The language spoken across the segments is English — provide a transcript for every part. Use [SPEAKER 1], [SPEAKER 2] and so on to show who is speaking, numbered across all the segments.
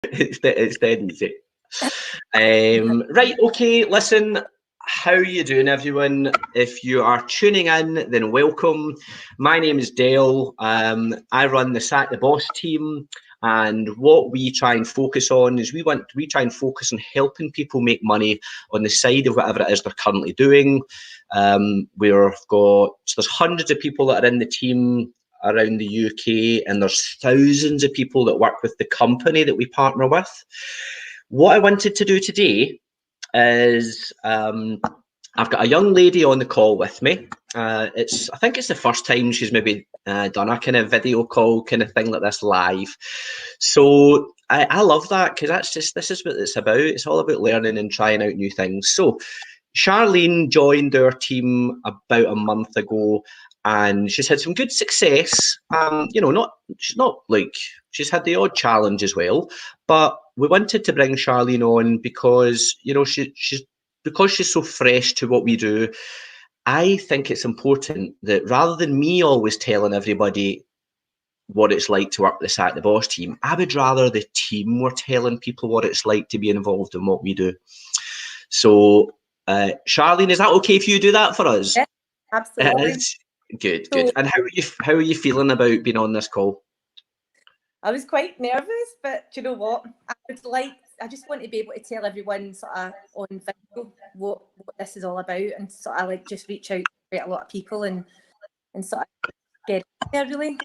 [SPEAKER 1] It's dead easy. Right, okay, listen, how are you doing, everyone? If you are tuning in, then welcome. My name is Dale. I run the Sack the Boss team, and what we try and focus on is we try and focus on helping people make money on the side of whatever it is they're currently doing. There's hundreds of people that are in the team around the UK, and there's thousands of people that work with the company that we partner with. What I wanted to do today is I've got a young lady on the call with me. I think it's the first time she's maybe done a kind of video call kind of thing like this live. So I love that, because this is what it's about. It's all about learning and trying out new things. So Charlene joined our team about a month ago, and she's had some good success. She's had the odd challenge as well, but we wanted to bring Charlene on because she's so fresh to what we do. I think it's important that rather than me always telling everybody what it's like to work with the Sack the Boss team, I would rather the team were telling people what it's like to be involved in what we do. So, Charlene, is that okay if you do that for us?
[SPEAKER 2] Yeah, absolutely.
[SPEAKER 1] Good. And how are you feeling about being on this call?
[SPEAKER 2] I was quite nervous, but do you know what? I just want to be able to tell everyone sort of on video what this is all about, and sort of just reach out to quite a lot of people and sort of get there, really.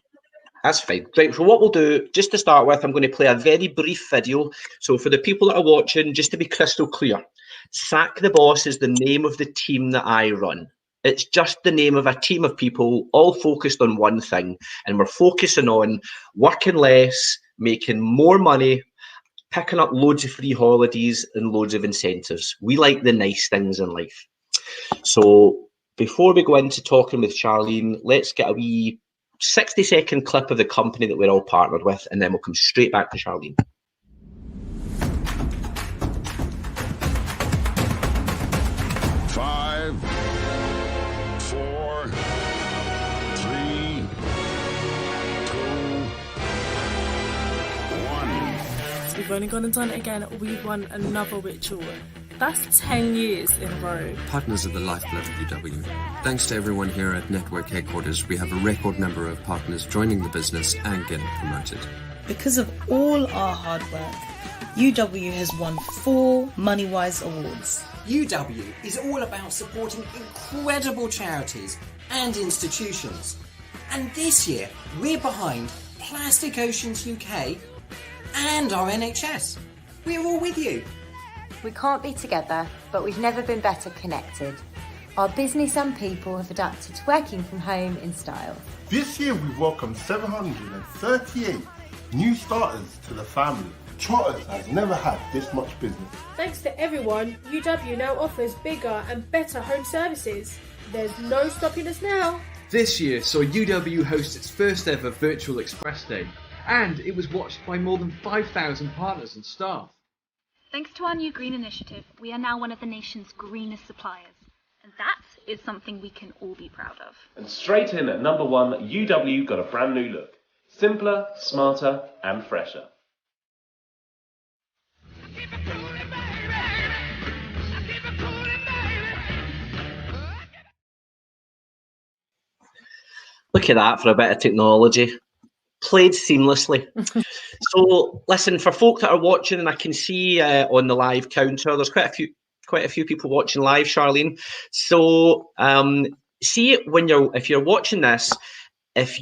[SPEAKER 1] That's fine. Right, so what we'll do, just to start with, I'm going to play a very brief video. So for the people that are watching, just to be crystal clear, Sack the Boss is the name of the team that I run. It's just the name of a team of people all focused on one thing. And we're focusing on working less, making more money, picking up loads of free holidays and loads of incentives. We like the nice things in life. So before we go into talking with Charlene, let's get a wee 60-second clip of the company that we're all partnered with, and then we'll come straight back to Charlene.
[SPEAKER 3] We've only gone and done it again. We've won another ritual. That's 10 years in a row.
[SPEAKER 4] Partners are the lifeblood of UW. Thanks to everyone here at Network Headquarters, we have a record number of partners joining the business and getting promoted.
[SPEAKER 5] Because of all our hard work, UW has won 4 MoneyWise awards.
[SPEAKER 6] UW is all about supporting incredible charities and institutions. And this year, we're behind Plastic Oceans UK and our NHS. We're all with you.
[SPEAKER 7] We can't be together, but we've never been better connected. Our business and people have adapted to working from home in style.
[SPEAKER 8] This year we've welcomed 738 new starters to the family. Charters has never had this much business.
[SPEAKER 9] Thanks to everyone, UW now offers bigger and better home services. There's no stopping us now.
[SPEAKER 10] This year saw UW host its first ever virtual Express Day, and it was watched by more than 5,000 partners and staff.
[SPEAKER 11] Thanks to our new green initiative, we are now one of the nation's greenest suppliers, and that is something we can all be proud of.
[SPEAKER 12] And straight in at number 1, UW got a brand new look. Simpler, smarter and fresher.
[SPEAKER 1] Look at that for a bit of technology. Played seamlessly. So listen, for folk that are watching, and I can see on the live counter, there's quite a few people watching live, Charlene. So see if you're watching this, if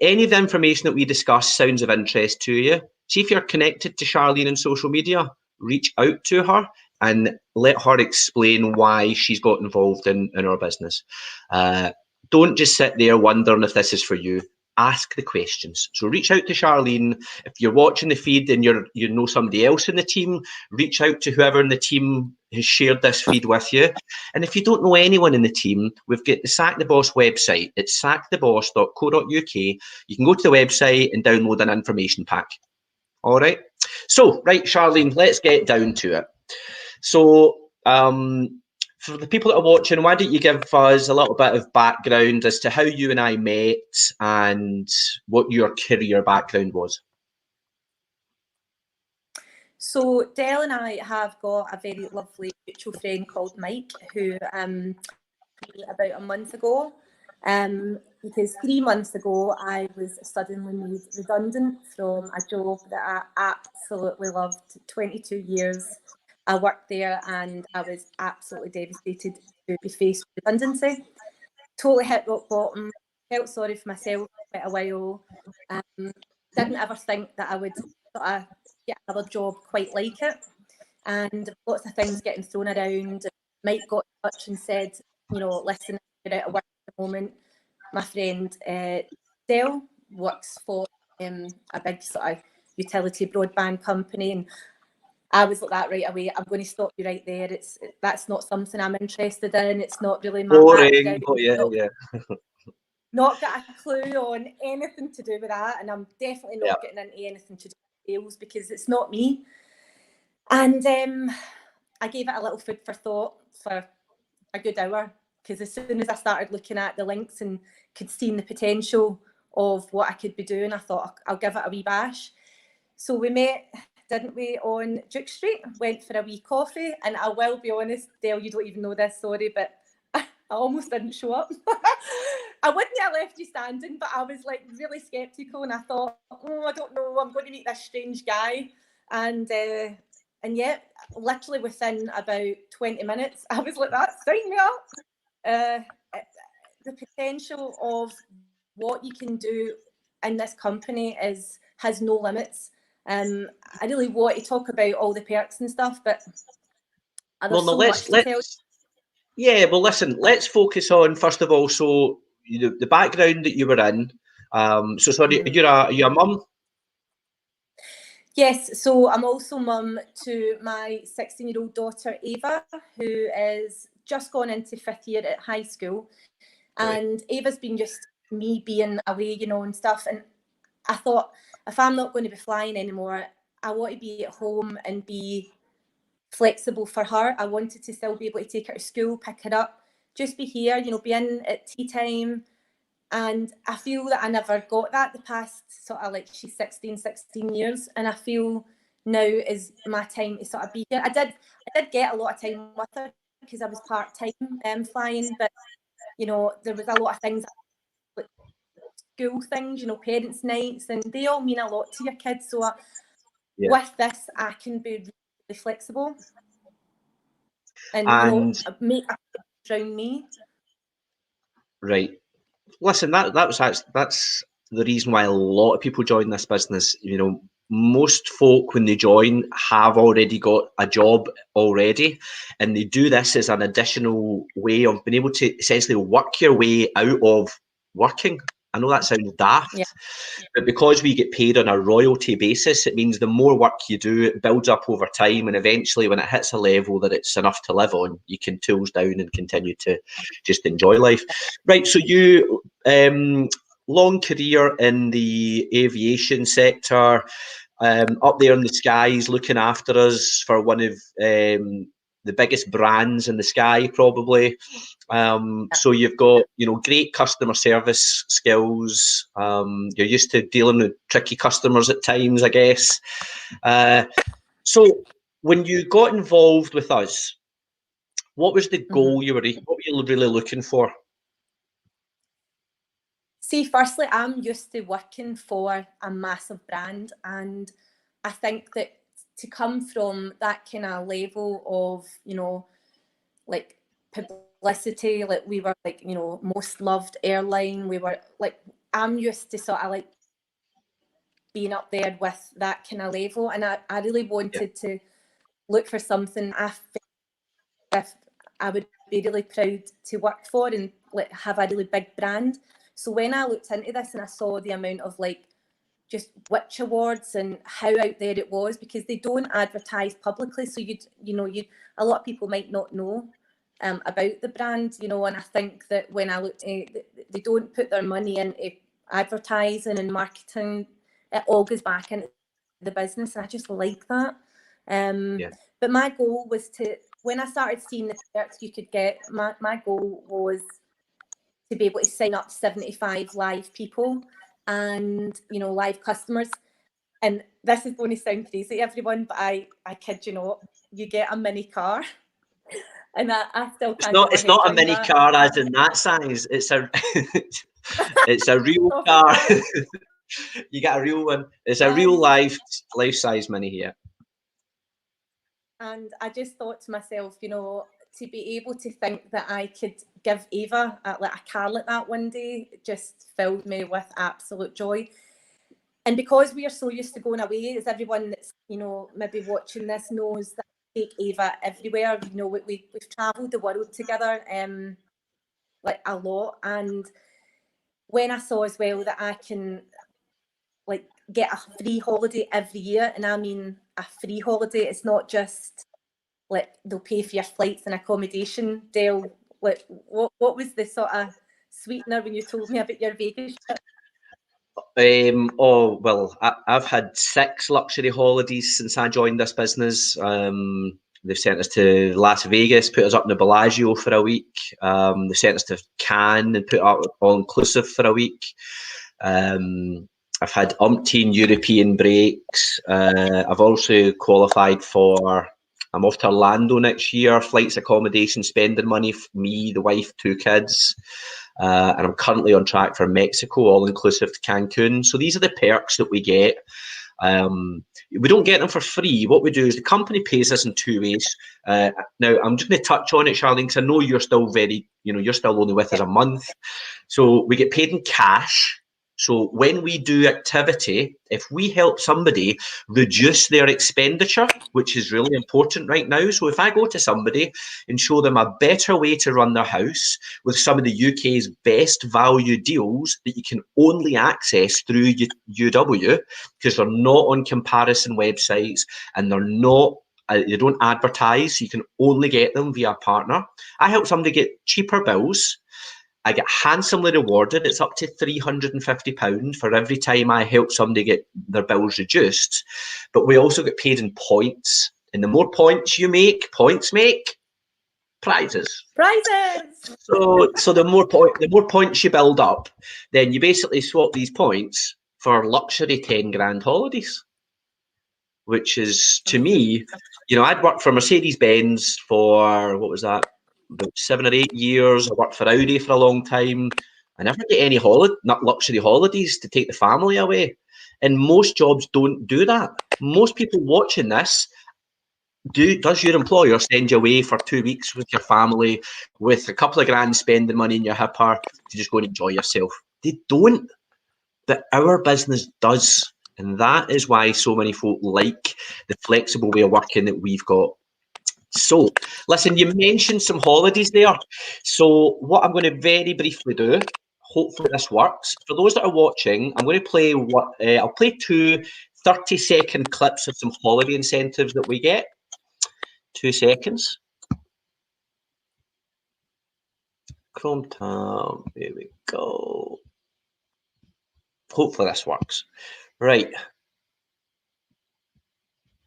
[SPEAKER 1] any of the information that we discuss sounds of interest to you, see if you're connected to Charlene on social media, reach out to her and let her explain why she's got involved in our business. Don't just sit there wondering if this is for you. Ask the questions. So reach out to Charlene. If you're watching the feed and you know somebody else in the team, reach out to whoever in the team has shared this feed with you. And if you don't know anyone in the team, we've got the Sack the Boss website. It's sacktheboss.co.uk. You can go to the website and download an information pack. All right. So, right, Charlene, let's get down to it. So, for the people that are watching, why don't you give us a little bit of background as to how you and I met and what your career background was?
[SPEAKER 2] So Del and I have got a very lovely mutual friend called Mike, who about a month ago, because 3 months ago I was suddenly made redundant from a job that I absolutely loved. 22 years I worked there, and I was absolutely devastated to be faced with redundancy. Totally hit rock bottom, felt sorry for myself for quite a while. Didn't ever think that I would sort of get another job quite like it. And lots of things getting thrown around. Mike got in touch and said, you know, listen, you're out of work at the moment. My friend Del works for a big sort of utility broadband company, and I was like that right away. I'm going to stop you right there. That's not something I'm interested in. It's not really my background.
[SPEAKER 1] But yeah.
[SPEAKER 2] Not got a clue on anything to do with that, and I'm definitely not getting into anything to do with sales because it's not me. And I gave it a little food for thought for a good hour, because as soon as I started looking at the links and could see the potential of what I could be doing, I thought I'll give it a wee bash. So we met, didn't we, on Duke Street, went for a wee coffee, and I will be honest, Dale, you don't even know this, sorry, but I almost didn't show up. I wouldn't have left you standing, but I was like really sceptical, and I thought, oh, I don't know, I'm going to meet this strange guy. And yet, literally within about 20 minutes, I was like, that, sign me up. The potential of what you can do in this company has no limits. I really want to talk about all the perks and stuff, but there's so much to tell.
[SPEAKER 1] Yeah, well, listen, let's focus on, first of all, so the background that you were in. So, sorry, you're a mum?
[SPEAKER 2] Yes, so I'm also mum to my 16-year-old daughter, Ava, who is just gone into 5th year at high school. And Ava's been used to me being away, you know, and stuff. And I thought, if I'm not going to be flying anymore, I want to be at home and be flexible for her. I wanted to still be able to take her to school, pick her up, just be here, you know, be in at tea time. And I feel that I never got that the past sort of, like, she's 16 years. And I feel now is my time to sort of be here. I did get a lot of time with her because I was part-time flying, but, you know, there was a lot of things, like school things, you know, parents' nights, and they all mean a lot to your kids. So with this, I can be really flexible and you know, make a around me.
[SPEAKER 1] Right. Listen, that's the reason why a lot of people join this business. You know, most folk when they join have already got a job already, and they do this as an additional way of being able to essentially work your way out of working. I know that sounds daft, but because we get paid on a royalty basis, it means the more work you do, it builds up over time, and eventually when it hits a level that it's enough to live on, you can tools down and continue to just enjoy life. Right, so you, long career in the aviation sector, up there in the skies, looking after us for one of the biggest brands in the sky, probably. So you've got, you know, great customer service skills. You're used to dealing with tricky customers at times, I guess. So when you got involved with us, what was the goal what were you really looking for?
[SPEAKER 2] See, firstly, I'm used to working for a massive brand, and I think that to come from that kind of level of, you know, like publicity, like we were like, you know, most loved airline, we were like, I'm used to sort of like being up there with that kind of level, and I really wanted to look for something I would be really proud to work for and like have a really big brand. So when I looked into this and I saw the amount of like just Which Awards and how out there it was, because they don't advertise publicly, so a lot of people might not know about the brand, you know. And I think that when I looked at it, they don't put their money into advertising and marketing. It all goes back into the business, and I just like that. But my goal was when I started seeing the perks you could get, my goal was to be able to sign up 75 live people and, you know, live customers. And this is going to sound crazy, everyone, but I kid you not, you get a mini car. And I still can't.
[SPEAKER 1] It's not a mini car as in that size. It's a it's a real car. You get a real one. It's a real life size mini here.
[SPEAKER 2] And I just thought to myself, you know, to be able to think that I could give Ava like a car like that one day just filled me with absolute joy. And because we are so used to going away, as everyone that's, you know, maybe watching this knows, that I take Ava everywhere. You know, we've travelled the world together, like a lot. And when I saw as well that I can like get a free holiday every year, and I mean a free holiday, it's not just like they'll pay for your flights and accommodation. Dale, like what was the sort of sweetener when you told me about your Vegas trip?
[SPEAKER 1] Oh well, I've had 6 luxury holidays since I joined this business. They've sent us to Las Vegas, put us up in the Bellagio for a week. They sent us to Cannes and put up all inclusive for a week. I've had umpteen European breaks. I've also qualified for. I'm off to Orlando next year. Flights, accommodation, spending money for me, the wife, 2 kids. And I'm currently on track for Mexico, all inclusive to Cancun. So these are the perks that we get. We don't get them for free. What we do is the company pays us in 2 ways. Now, I'm just going to touch on it, Charlene, because I know you're still you're still only with us a month. So we get paid in cash. So when we do activity, if we help somebody reduce their expenditure, which is really important right now. So if I go to somebody and show them a better way to run their house with some of the UK's best value deals that you can only access through UW, because they're not on comparison websites and they're not, they don't advertise, so you can only get them via a partner. I help somebody get cheaper bills. I get handsomely rewarded. It's up to £350 for every time I help somebody get their bills reduced. But we also get paid in points. And the more points you make, prizes.
[SPEAKER 2] Prizes.
[SPEAKER 1] So the more points you build up, then you basically swap these points for luxury 10 grand holidays. Which is, to me, you know, I'd worked for Mercedes-Benz for, what was that? About 7 or 8 years. I worked for Audi for a long time. I never get any luxury holidays to take the family away. And most jobs don't do that. Most people watching this, does your employer send you away for 2 weeks with your family with a couple of grand spending money in your hipper to just go and enjoy yourself? They don't. But our business does. And that is why so many folk like the flexible way of working that we've got. So, listen, you mentioned some holidays there. So what I'm going to very briefly do, hopefully this works. For those that are watching, I'm going to play I'll play 2 30-second clips of some holiday incentives that we get. 2 seconds. Chrome tab, there we go. Hopefully this works. Right.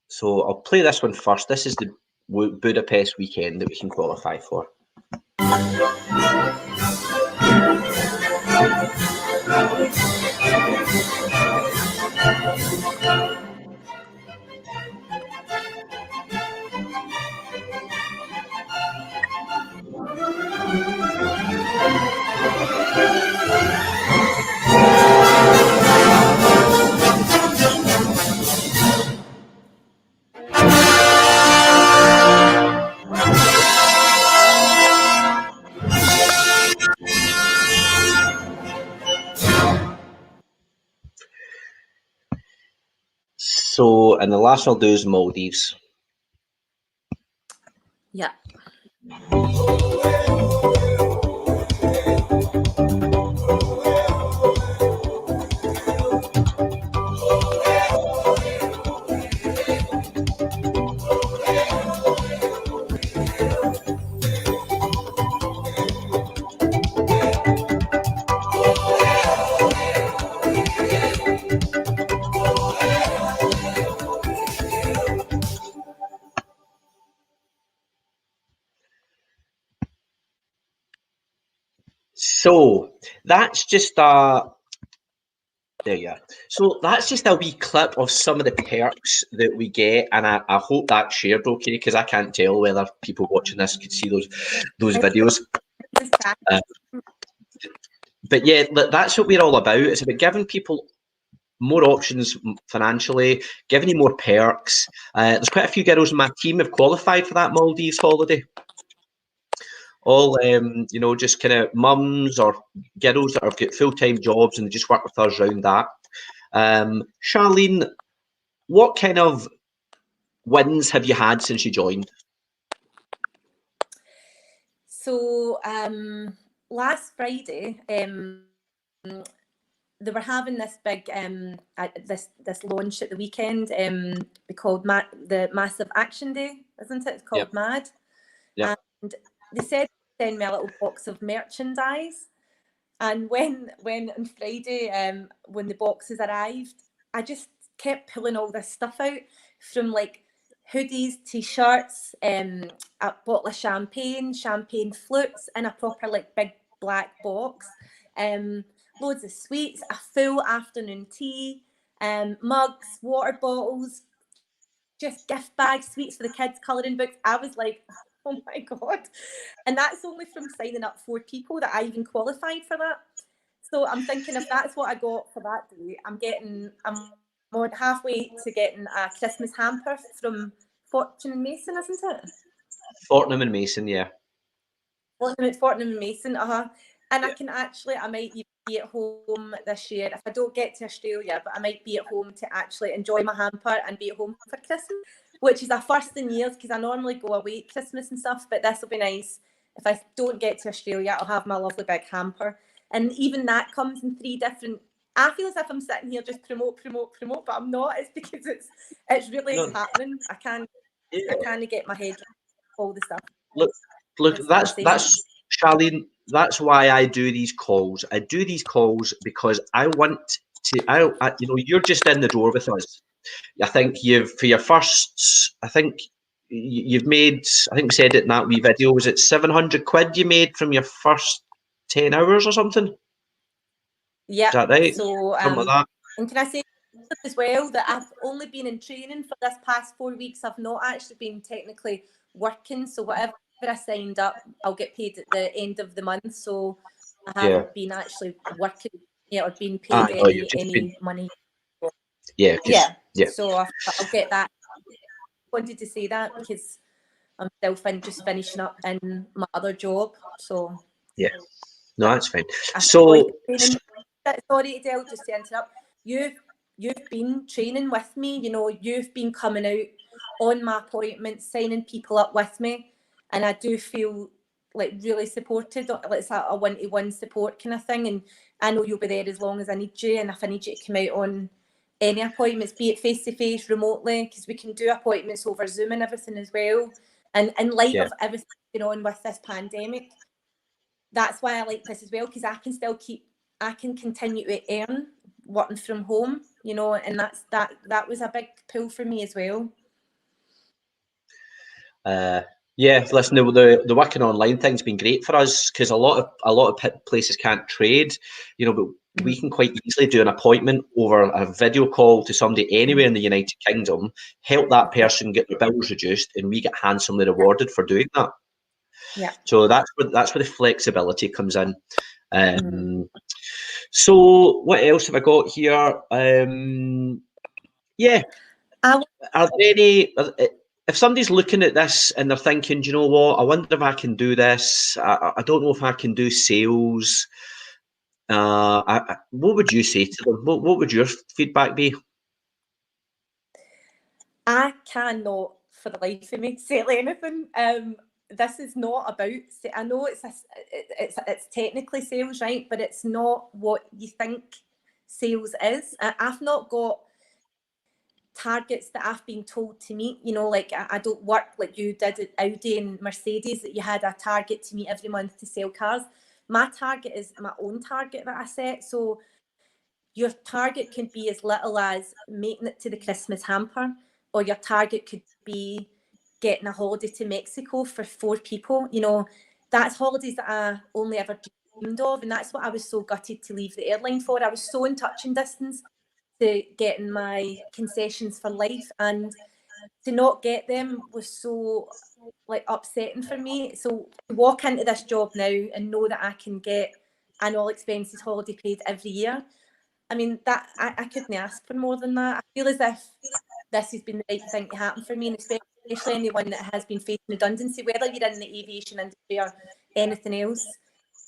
[SPEAKER 1] So I'll play this one first. This is the Budapest weekend that we can qualify for. So, and the last I'll do is Maldives.
[SPEAKER 2] Yeah.
[SPEAKER 1] So that's just a There you are. So that's just a wee clip of some of the perks that we get, and I hope that's shared okay, because I can't tell whether people watching this could see those videos. But yeah, that's what we're all about. It's about giving people more options financially, giving you more perks. There's quite a few girls in my team have qualified for that Maldives holiday. All just kind of mums or girls that have got full-time jobs and they just work with us around that. Charlene, what kind of wins have you had since you joined?
[SPEAKER 2] So last Friday, they were having this big this launch at the weekend. Called the Massive Action Day, isn't it? It's called MAD.
[SPEAKER 1] Yeah.
[SPEAKER 2] And they said send me a little box of merchandise. And when on Friday, when the boxes arrived, I just kept pulling all this stuff out, from like hoodies, t-shirts, a bottle of champagne flutes in a proper like big black box, loads of sweets, a full afternoon tea, mugs, water bottles, just gift bags, sweets for the kids, colouring books. I was like, oh my God. And that's only from signing up 4 people that I even qualified for that. So I'm thinking, if that's what I got for that day, I'm more than halfway to getting a Christmas hamper from Fortnum & Mason, isn't it?
[SPEAKER 1] Fortnum & Mason, yeah.
[SPEAKER 2] Fortnum & Mason, And I might even be at home this year, if I don't get to Australia, but I might be at home to actually enjoy my hamper and be at home for Christmas, which is a first in years, because I normally go away at Christmas and stuff, but this will be nice. If I don't get to Australia, I'll have my lovely big hamper. And even that comes in 3 different... I feel as if I'm sitting here just promote, but I'm not. It's because it's really happening. I can't get my head around all the stuff.
[SPEAKER 1] Look, that's Charlene. That's why I do these calls. I do these calls because I want to. You're just in the door with us. I think for your first. I think you've made. I think we said it in that wee video. Was it 700 quid you made from your first 10 hours or something?
[SPEAKER 2] Yeah.
[SPEAKER 1] Is that right?
[SPEAKER 2] So
[SPEAKER 1] something like that.
[SPEAKER 2] And can I say as well that I've only been in training for this past 4 weeks. I've not actually been technically working. So whatever I signed up, I'll get paid at the end of the month. So I haven't been actually working yet or been paid any money.
[SPEAKER 1] Yeah.
[SPEAKER 2] So I'll get that. I wanted to say that because I'm still just finishing up in my other job. So
[SPEAKER 1] yeah, no, that's fine. So
[SPEAKER 2] sorry, Adele, just to interrupt. You've been training with me. You've been coming out on my appointments, signing people up with me, and I do feel like really supported. Like it's a 1-to-1 support kind of thing, and I know you'll be there as long as I need you. And if I need you to come out on any appointments, be it face to face, remotely, because we can do appointments over Zoom and everything as well, and in light of everything going on with this pandemic, that's why I like this as well, because I can continue to earn working from home, and that was a big pull for me as well.
[SPEAKER 1] Listen, the working online thing's been great for us, because a lot of places can't trade, but we can quite easily do an appointment over a video call to somebody anywhere in the United Kingdom, help that person get their bills reduced, and we get handsomely rewarded for doing that.
[SPEAKER 2] Yeah.
[SPEAKER 1] So that's where the flexibility comes in. So what else have I got here? Are there any? If somebody's looking at this and they're thinking, do you know what? I wonder if I can do this. I don't know if I can do sales. What would you say to them? What would your feedback be?
[SPEAKER 2] I cannot, for the life of me, say anything. This is not about. I know it's technically sales, right? But it's not what you think sales is. I've not got targets that I've been told to meet. Like I don't work like you did at Audi and Mercedes, that you had a target to meet every month to sell cars. My target is my own target that I set. So your target can be as little as making it to the Christmas hamper, or your target could be getting a holiday to Mexico for 4 people. That's holidays that I only ever dreamed of, and that's what I was so gutted to leave the airline for. I was so in touching distance to getting my concessions for life, and to not get them was so like upsetting for me. So to walk into this job now and know that I can get an all expenses holiday paid every year, I mean, that I couldn't ask for more than that. I feel as if this has been the right thing to happen for me, and especially anyone that has been facing redundancy, whether you're in the aviation industry or anything else.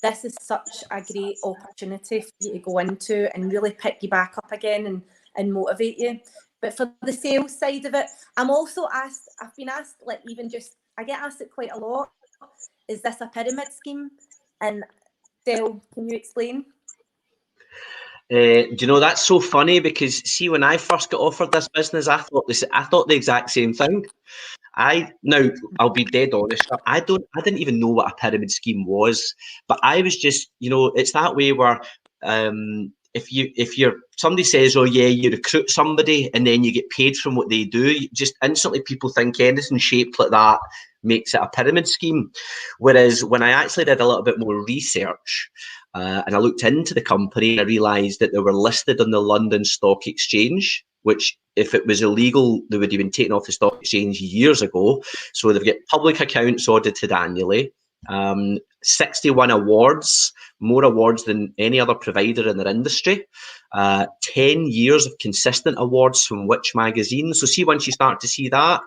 [SPEAKER 2] This is such a great opportunity for you to go into and really pick you back up again and motivate you. But for the sales side of it, I've been asked, like, even just, I get asked it quite a lot, is this a pyramid scheme? And Del, can you explain?
[SPEAKER 1] Do you know, that's so funny, because see, when I first got offered this business, I thought the exact same thing. Now I'll be dead honest, I didn't even know what a pyramid scheme was, but I was just, you know, it's that way where if somebody says, oh yeah, you recruit somebody and then you get paid from what they do, just instantly people think anything shaped like that makes it a pyramid scheme. Whereas when I actually did a little bit more research, and I looked into the company, I realised that they were listed on the London Stock Exchange, which, if it was illegal, they would have been taken off the stock exchange years ago. So they've got public accounts audited annually, 61 awards, more awards than any other provider in their industry, 10 years of consistent awards from which magazine. So see, once you start to see that,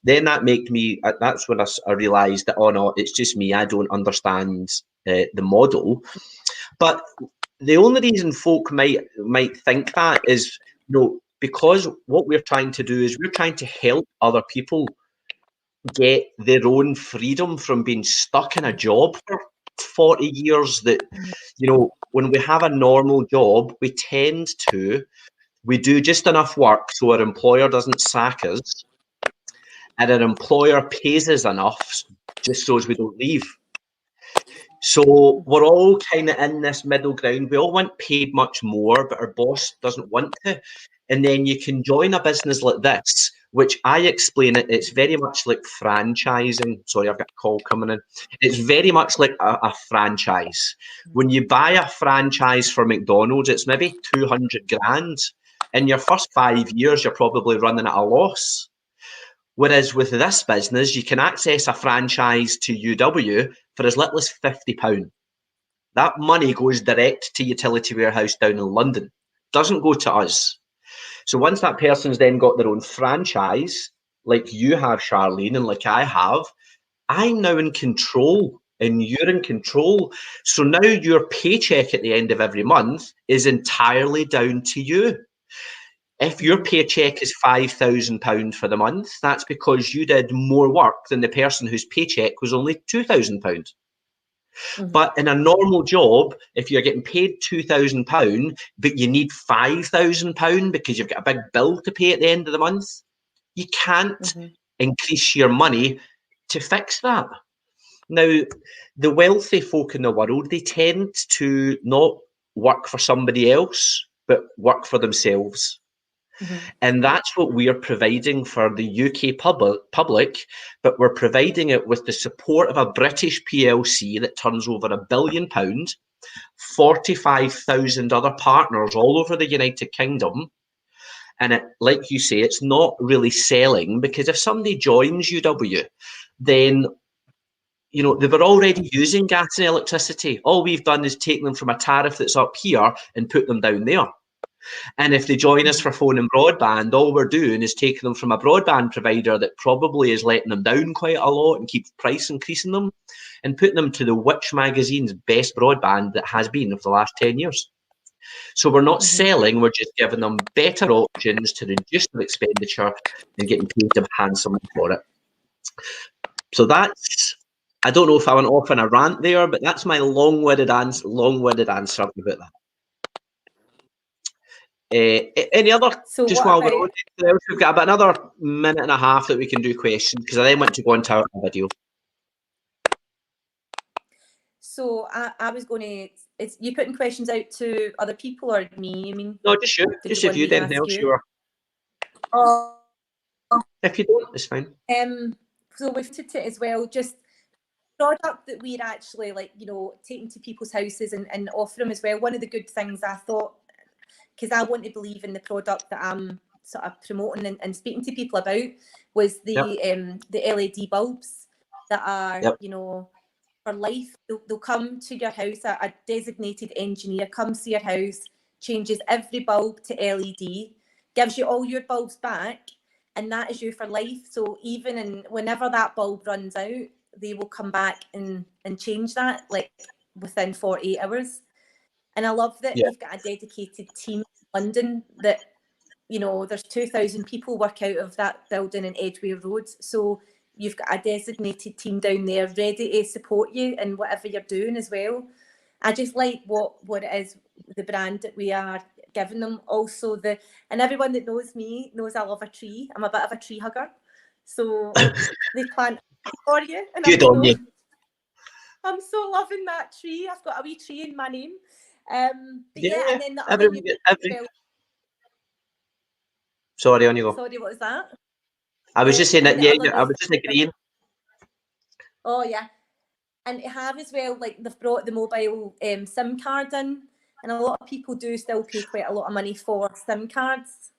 [SPEAKER 1] then that's when I realised that, oh no, it's just me, I don't understand the model. But the only reason folk might think that is, you know, because what we're trying to do is we're trying to help other people get their own freedom from being stuck in a job for 40 years. That, you know, when we have a normal job, we do just enough work so our employer doesn't sack us, and our employer pays us enough just so as we don't leave. So we're all kind of in this middle ground. We all want paid much more, but our boss doesn't want to. And then you can join a business like this, which I explain it's very much like franchising. Sorry, I've got a call coming in. It's very much like a franchise. When you buy a franchise for McDonald's, it's maybe 200 grand. In your first 5 years, you're probably running at a loss. Whereas with this business, you can access a franchise to UW for as little as £50. That money goes direct to Utility Warehouse down in London. Doesn't go to us. So once that person's then got their own franchise, like you have, Charlene, and like I have, I'm now in control and you're in control. So now your paycheck at the end of every month is entirely down to you. If your paycheck is £5,000 for the month, that's because you did more work than the person whose paycheck was only £2,000. Mm-hmm. But in a normal job, if you're getting paid £2,000, but you need £5,000 because you've got a big bill to pay at the end of the month, you can't increase your money to fix that. Now, the wealthy folk in the world, they tend to not work for somebody else, but work for themselves. And that's what we're providing for the UK public, but we're providing it with the support of a British PLC that turns over £1 billion, 45,000 other partners all over the United Kingdom. And it, like you say, it's not really selling, because if somebody joins UW, then, you know, they were already using gas and electricity. All we've done is take them from a tariff that's up here and put them down there. And if they join us for phone and broadband, all we're doing is taking them from a broadband provider that probably is letting them down quite a lot and keep price increasing them, and putting them to the Which magazine's best broadband that has been for the last 10 years. So we're not selling, we're just giving them better options to reduce their expenditure and getting paid them handsomely for it. So that's, I don't know if I went off on a rant there, but that's my long-winded answer about that. Any other, so just while we're on, we've got about another minute and a half that we can do questions, because I then want to go into our video.
[SPEAKER 2] So I was going to, is you putting questions out to other people or me? I mean,
[SPEAKER 1] no, just you. Just if you didn't help, sure. If you don't, it's fine.
[SPEAKER 2] So we've to it as well, just product that we're actually like, you know, taking to people's houses and offer them as well. One of the good things I thought, because I want to believe in the product that I'm sort of promoting and speaking to people about, was the LED bulbs that are, you know, for life. They'll come to your house, a designated engineer comes to your house, changes every bulb to LED, gives you all your bulbs back, and that is you for life. So even whenever that bulb runs out, they will come back and change that like within 48 hours. And I love that you've got a dedicated team in London that, you know, there's 2,000 people work out of that building in Edgware Road. So you've got a designated team down there ready to support you in whatever you're doing as well. I just like what it is, the brand that we are giving them. Also, and everyone that knows me knows I love a tree. I'm a bit of a tree hugger. So they plant for you. And
[SPEAKER 1] good on you.
[SPEAKER 2] I'm so loving that tree. I've got a wee tree in my name. And then the other
[SPEAKER 1] Sorry, on you go.
[SPEAKER 2] Sorry, what was that?
[SPEAKER 1] I was just saying that, I was just agreeing.
[SPEAKER 2] Oh, yeah. And to have as well, like they've brought the mobile SIM card in, and a lot of people do still pay quite a lot of money for SIM cards.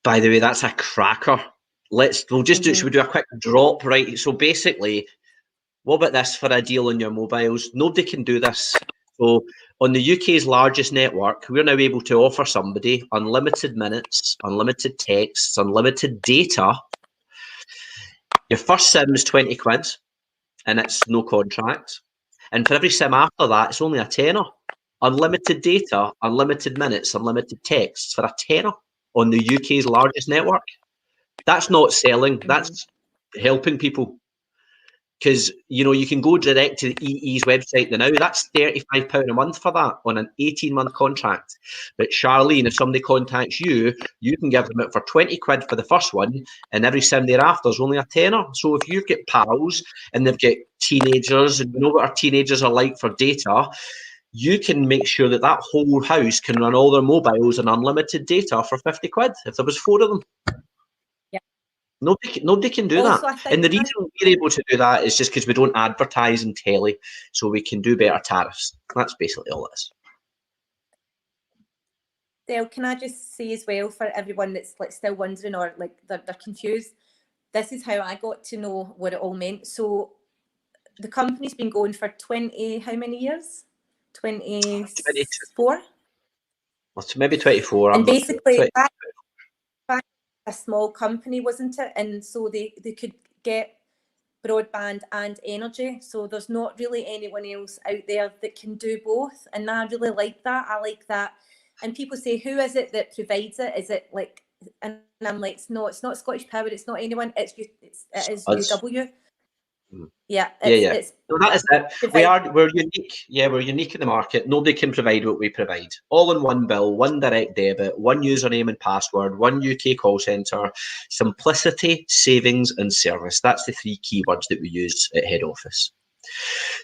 [SPEAKER 1] By the way, that's a cracker. We'll just do, should we do a quick drop, right? So basically, what about this for a deal on your mobiles? Nobody can do this. So on the UK's largest network, we're now able to offer somebody unlimited minutes, unlimited texts, unlimited data. Your first SIM is 20 quid and it's no contract. And for every SIM after that, it's only a tenner. Unlimited data, unlimited minutes, unlimited texts for a tenner on the UK's largest network. That's not selling, that's helping people. Because, you know, you can go direct to the EE's website now. That's £35 a month for that on an 18-month contract. But Charlene, if somebody contacts you, you can give them it for 20 quid for the first one, and every SIM thereafter is only a tenner. So if you've got pals and they've got teenagers, and you know what our teenagers are like for data, you can make sure that that whole house can run all their mobiles and unlimited data for 50 quid if there was 4 of them. Nobody can do that. And the reason we're able to do that is just because we don't advertise in telly, so we can do better tariffs. That's basically all it is.
[SPEAKER 2] Dale, can I just say as well, for everyone that's like still wondering or like they're confused, this is how I got to know what it all meant. So the company's been going for 20, how many years? 24?
[SPEAKER 1] Well, maybe 24.
[SPEAKER 2] And basically, back a small company, wasn't it? And so they could get broadband and energy. So there's not really anyone else out there that can do both. And I really like that. I like that. And people say, who is it that provides it? Is it like, and I'm like, no, it's not Scottish Power. It's not anyone. It is UW. Yeah,
[SPEAKER 1] So that is it. We're unique. Yeah, we're unique in the market. Nobody can provide what we provide. All in one bill, one direct debit, one username and password, one UK call centre. Simplicity, savings, and service. That's the 3 keywords that we use at head office.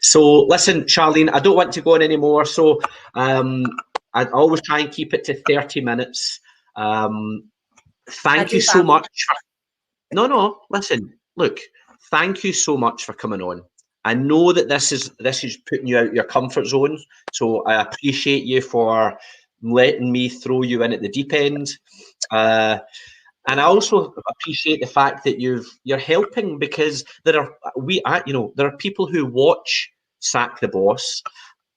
[SPEAKER 1] So listen, Charlene, I don't want to go on anymore. So I always try and keep it to 30 minutes. Thank you so much. No, listen, look. Thank you so much for coming on. I know that this is putting you out your comfort zone, so I appreciate you for letting me throw you in at the deep end. And I also appreciate the fact that you're helping, because there are people who watch Sack the Boss,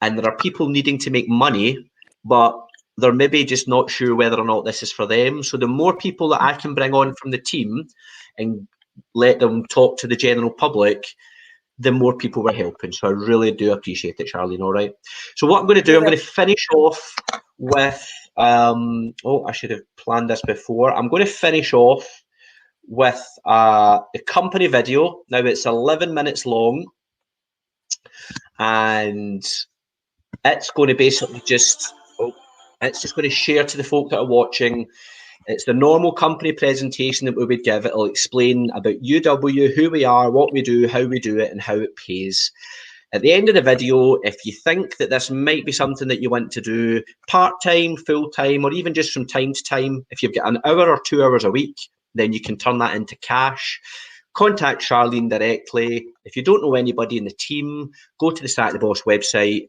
[SPEAKER 1] and there are people needing to make money, but they're maybe just not sure whether or not this is for them. So the more people that I can bring on from the team and let them talk to the general public, the more people we're helping. So I really do appreciate it, Charlene. All right. So what I'm going to do, I'm going to finish off with, I should have planned this before. I'm going to finish off with a company video. Now it's 11 minutes long, and it's going to basically it's just going to share to the folk that are watching. It's the normal company presentation that we would give. It'll explain about UW, who we are, what we do, how we do it, and how it pays. At the end of the video, if you think that this might be something that you want to do part-time, full-time, or even just from time to time, if you've got an hour or 2 hours a week, then you can turn that into cash. contact Charlene directly. If you don't know anybody in the team, go to the Sack the Boss website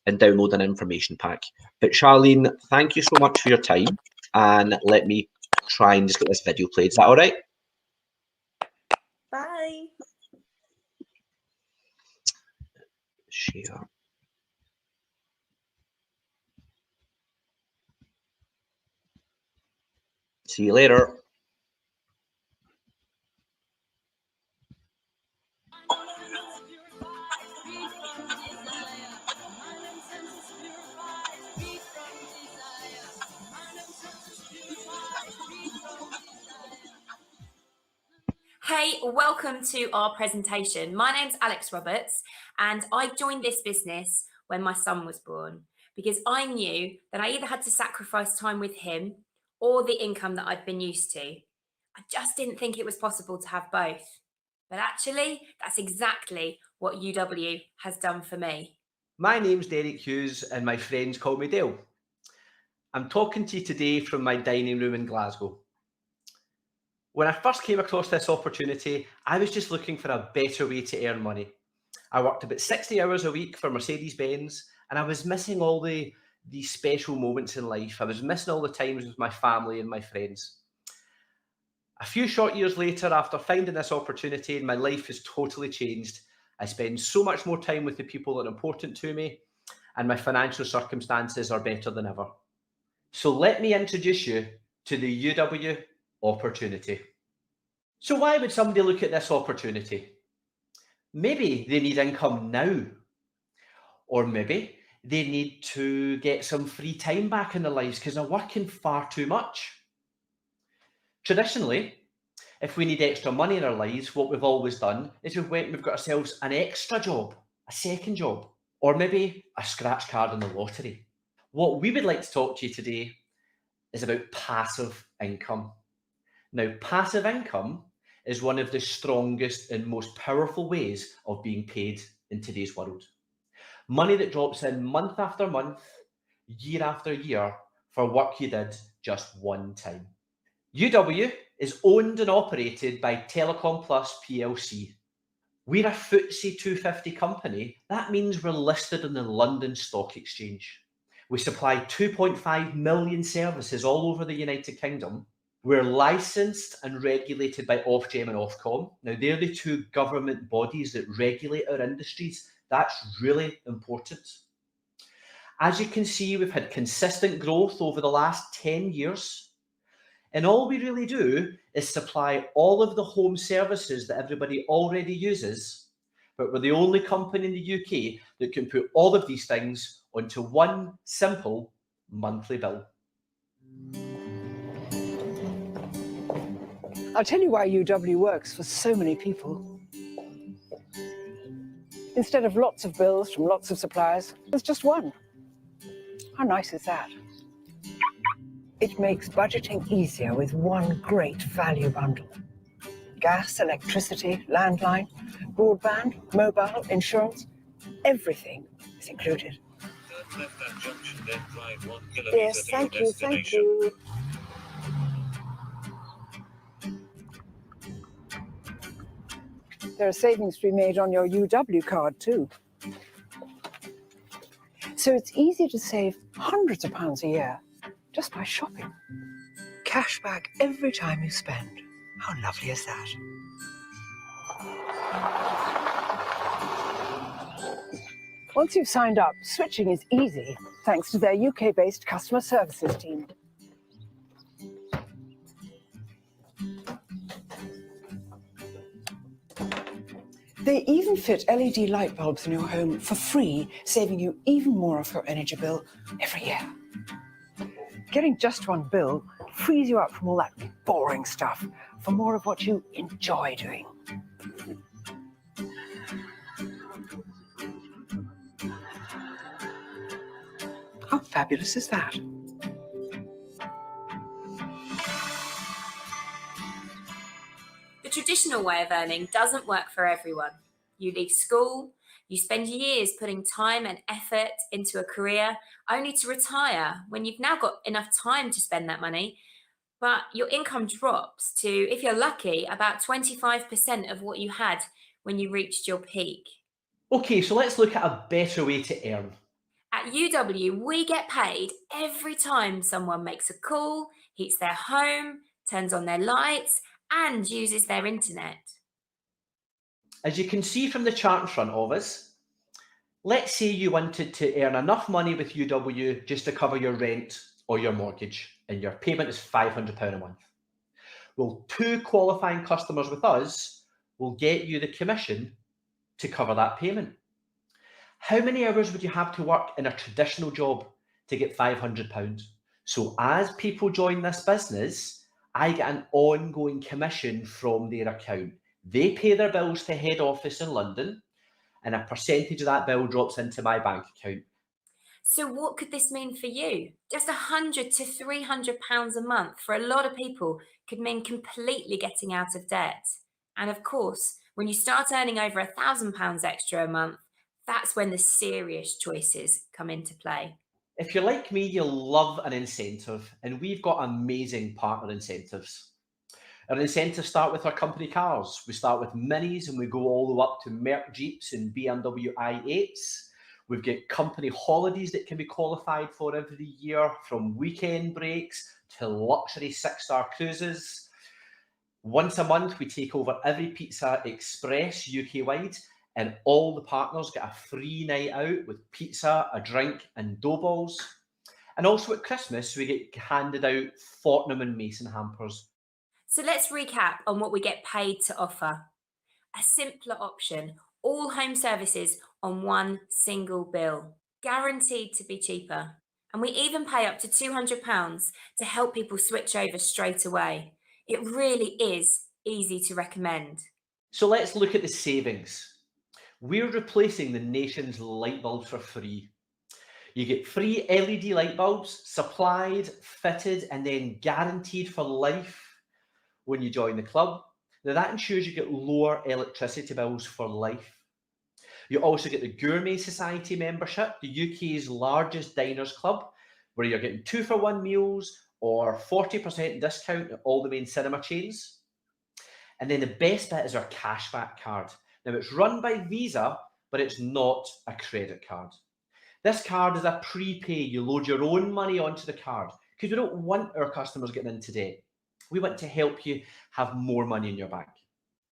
[SPEAKER 1] and download an information pack. But Charlene, thank you so much for your time, and let me try and just get this video played. Is that all right?
[SPEAKER 2] Bye.
[SPEAKER 1] Share. See you later.
[SPEAKER 13] Hey, welcome to our presentation. My name's Alex Roberts, and I joined this business when my son was born because I knew that I either had to sacrifice time with him or the income that I'd been used to. I just didn't think it was possible to have both. But actually, that's exactly what UW has done for me.
[SPEAKER 14] My name's Derek Hughes, and my friends call me Dale. I'm talking to you today from my dining room in Glasgow. When I first came across this opportunity, I was just looking for a better way to earn money. I worked about 60 hours a week for Mercedes-Benz, and I was missing all these special moments in life. I was missing all the times with my family and my friends. A few short years later, after finding this opportunity, my life has totally changed. I spend so much more time with the people that are important to me, and my financial circumstances are better than ever. So let me introduce you to the UW opportunity. So why would somebody look at this opportunity? Maybe they need income now, or maybe they need to get some free time back in their lives because they're working far too much. Traditionally, if we need extra money in our lives, what we've always done is we've got ourselves an extra job, a second job, or maybe a scratch card in the lottery. What we would like to talk to you today is about passive income. Now, passive income is one of the strongest and most powerful ways of being paid in today's world. Money that drops in month after month, year after year, for work you did just one time. UW is owned and operated by Telecom Plus PLC. We're a FTSE 250 company. That means we're listed on the London Stock Exchange. We supply 2.5 million services all over the United Kingdom. We're licensed and regulated by Ofgem and Ofcom. Now, they're the two government bodies that regulate our industries. That's really important. As you can see, we've had consistent growth over the last 10 years. And all we really do is supply all of the home services that everybody already uses, but we're the only company in the UK that can put all of these things onto one simple monthly bill.
[SPEAKER 15] I'll tell you why UW works for so many people. Instead of lots of bills from lots of suppliers, there's just one. How nice is that? It makes budgeting easier with one great value bundle. Gas, electricity, landline, broadband, mobile, insurance, everything is included. Yes, thank you, thank you. There are savings to be made on your UW card too. So it's easy to save hundreds of pounds a year just by shopping. Cash back every time you spend. How lovely is that? Once you've signed up, switching is easy thanks to their UK-based customer services team. They even fit LED light bulbs in your home for free, saving you even more of your energy bill every year. Getting just one bill frees you up from all that boring stuff for more of what you enjoy doing. How fabulous is that?
[SPEAKER 13] The traditional way of earning doesn't work for everyone. You leave school, you spend years putting time and effort into a career, only to retire when you've now got enough time to spend that money, but your income drops to, if you're lucky, about 25% of what you had when you reached your peak.
[SPEAKER 14] Okay, so let's look at a better way to earn.
[SPEAKER 13] At UW, we get paid every time someone makes a call, heats their home, turns on their lights, and uses their internet.
[SPEAKER 14] As you can see from the chart in front of us, let's say you wanted to earn enough money with UW just to cover your rent or your mortgage, and your payment is £500 a month. Well, 2 qualifying customers with us will get you the commission to cover that payment. How many hours would you have to work in a traditional job to get £500? So as people join this business, I get an ongoing commission from their account. They pay their bills to head office in London, and a percentage of that bill drops into my bank account.
[SPEAKER 13] So what could this mean for you? Just £100 to £300 a month for a lot of people could mean completely getting out of debt. And of course, when you start earning over £1,000 extra a month, that's when the serious choices come into play.
[SPEAKER 14] If you're like me, you'll love an incentive, and we've got amazing partner incentives. Our incentives start with our company cars. We start with Minis and we go all the way up to Merc Jeeps and BMW i8s. We've got company holidays that can be qualified for every year, from weekend breaks to luxury 6-star cruises. Once a month, we take over every Pizza Express UK-wide, and all the partners get a free night out with pizza, a drink and dough balls. And also at Christmas, we get handed out Fortnum and Mason hampers.
[SPEAKER 13] So let's recap on what we get paid to offer. A simpler option, all home services on one single bill, guaranteed to be cheaper. And we even pay up to £200 to help people switch over straight away. It really is easy to recommend.
[SPEAKER 14] So let's look at the savings. We're replacing the nation's light bulbs for free. You get free LED light bulbs, supplied, fitted, and then guaranteed for life when you join the club. Now that ensures you get lower electricity bills for life. You also get the Gourmet Society membership, the UK's largest diners club, where you're getting 2-for-1 meals or 40% discount at all the main cinema chains. And then the best bit is our cashback card. Now it's run by Visa, but it's not a credit card. This card is a prepay. You load your own money onto the card because we don't want our customers getting into debt. We want to help you have more money in your bank.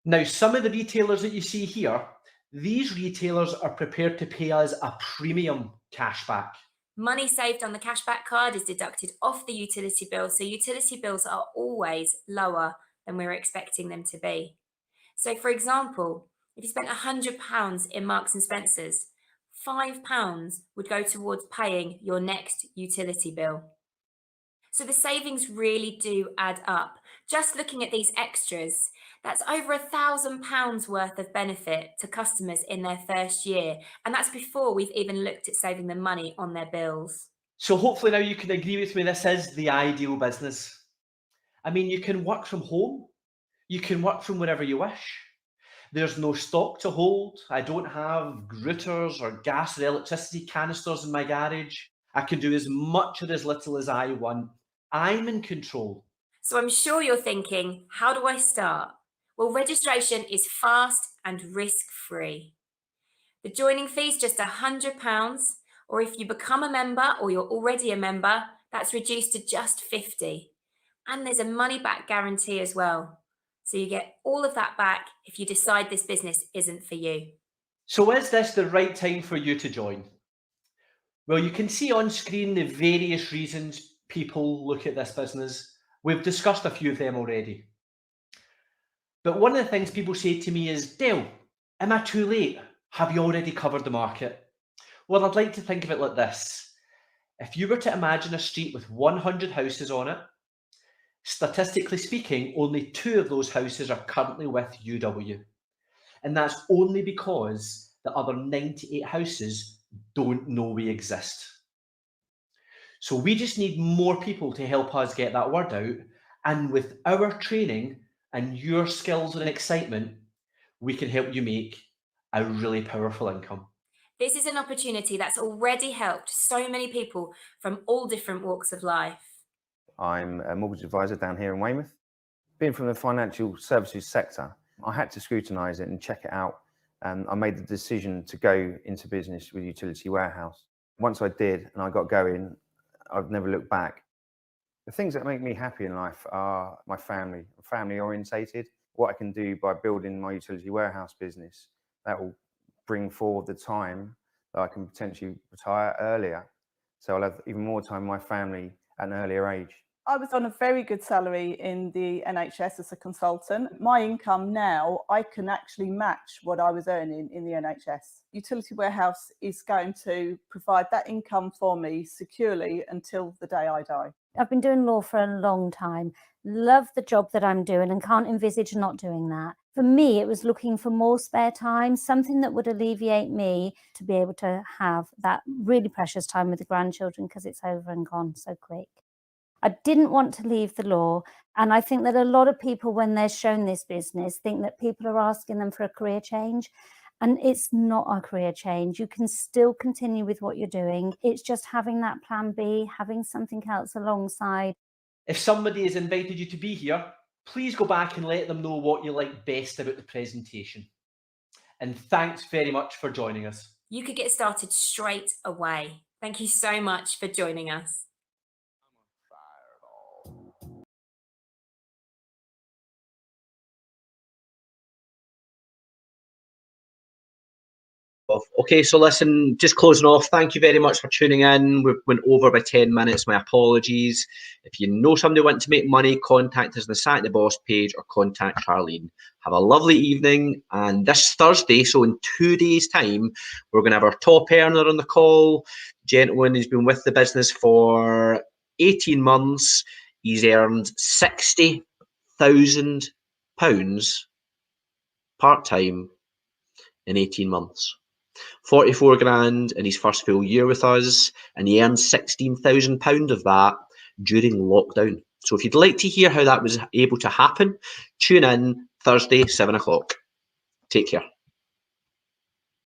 [SPEAKER 14] Now, some of the retailers that you see here, these retailers are prepared to pay us a premium cashback.
[SPEAKER 13] Money saved on the cashback card is deducted off the utility bill, so utility bills are always lower than we're expecting them to be. So for example, if you spent £100 in Marks and Spencer's, £5 would go towards paying your next utility bill. So the savings really do add up. Just looking at these extras, that's over £1,000 worth of benefit to customers in their first year. And that's before we've even looked at saving them money on their bills.
[SPEAKER 14] So hopefully now you can agree with me, this is the ideal business. I mean, you can work from home. You can work from wherever you wish. There's no stock to hold. I don't have routers or gas or electricity canisters in my garage. I can do as much or as little as I want. I'm in control.
[SPEAKER 13] So I'm sure you're thinking, how do I start? Well, registration is fast and risk-free. The joining fee is just £100, or if you become a member or you're already a member, that's reduced to just £50. And there's a money-back guarantee as well. So you get all of that back if you decide this business isn't for you.
[SPEAKER 14] So is this the right time for you to join? Well, you can see on screen the various reasons people look at this business. We've discussed a few of them already. But one of the things people say to me is, Dale, am I too late? Have you already covered the market? Well, I'd like to think of it like this. If you were to imagine a street with 100 houses on it, statistically speaking, only 2 of those houses are currently with UW. And that's only because the other 98 houses don't know we exist. So we just need more people to help us get that word out. And with our training and your skills and excitement, we can help you make a really powerful income.
[SPEAKER 13] This is an opportunity that's already helped so many people from all different walks of life.
[SPEAKER 16] I'm a mortgage advisor down here in Weymouth. Being from the financial services sector, I had to scrutinise it and check it out. And I made the decision to go into business with Utility Warehouse. Once I did and I got going, I've never looked back. The things that make me happy in life are my family, family orientated. What I can do by building my Utility Warehouse business, that will bring forward the time that I can potentially retire earlier. So I'll have even more time with my family at an earlier age.
[SPEAKER 17] I was on a very good salary in the NHS as a consultant. My income now, I can actually match what I was earning in the NHS. Utility Warehouse is going to provide that income for me securely until the day I die.
[SPEAKER 18] I've been doing law for a long time, love the job that I'm doing and can't envisage not doing that. For me, it was looking for more spare time, something that would alleviate me to be able to have that really precious time with the grandchildren because it's over and gone so quick. I didn't want to leave the law, and I think that a lot of people, when they're shown this business, think that people are asking them for a career change, and it's not a career change. You can still continue with what you're doing. It's just having that plan B, having something else alongside.
[SPEAKER 14] If somebody has invited you to be here, please go back and let them know what you like best about the presentation. And thanks very much for joining us.
[SPEAKER 13] You could get started straight away. Thank you so much for joining us.
[SPEAKER 1] Okay, so listen, just closing off, thank you very much for tuning in. We went over by 10 minutes, my apologies. If you know somebody wanting to make money, contact us on the Sack the Boss page or contact Charlene. Have a lovely evening, and this Thursday, so in 2 days' time, we're going to have our top earner on the call. Gentleman who's been with the business for 18 months. He's earned £60,000 part-time in 18 months. 44 grand in his first full year with us, and he earned £16,000 of that during lockdown. So if you'd like to hear how that was able to happen, tune in Thursday, 7 o'clock. Take care.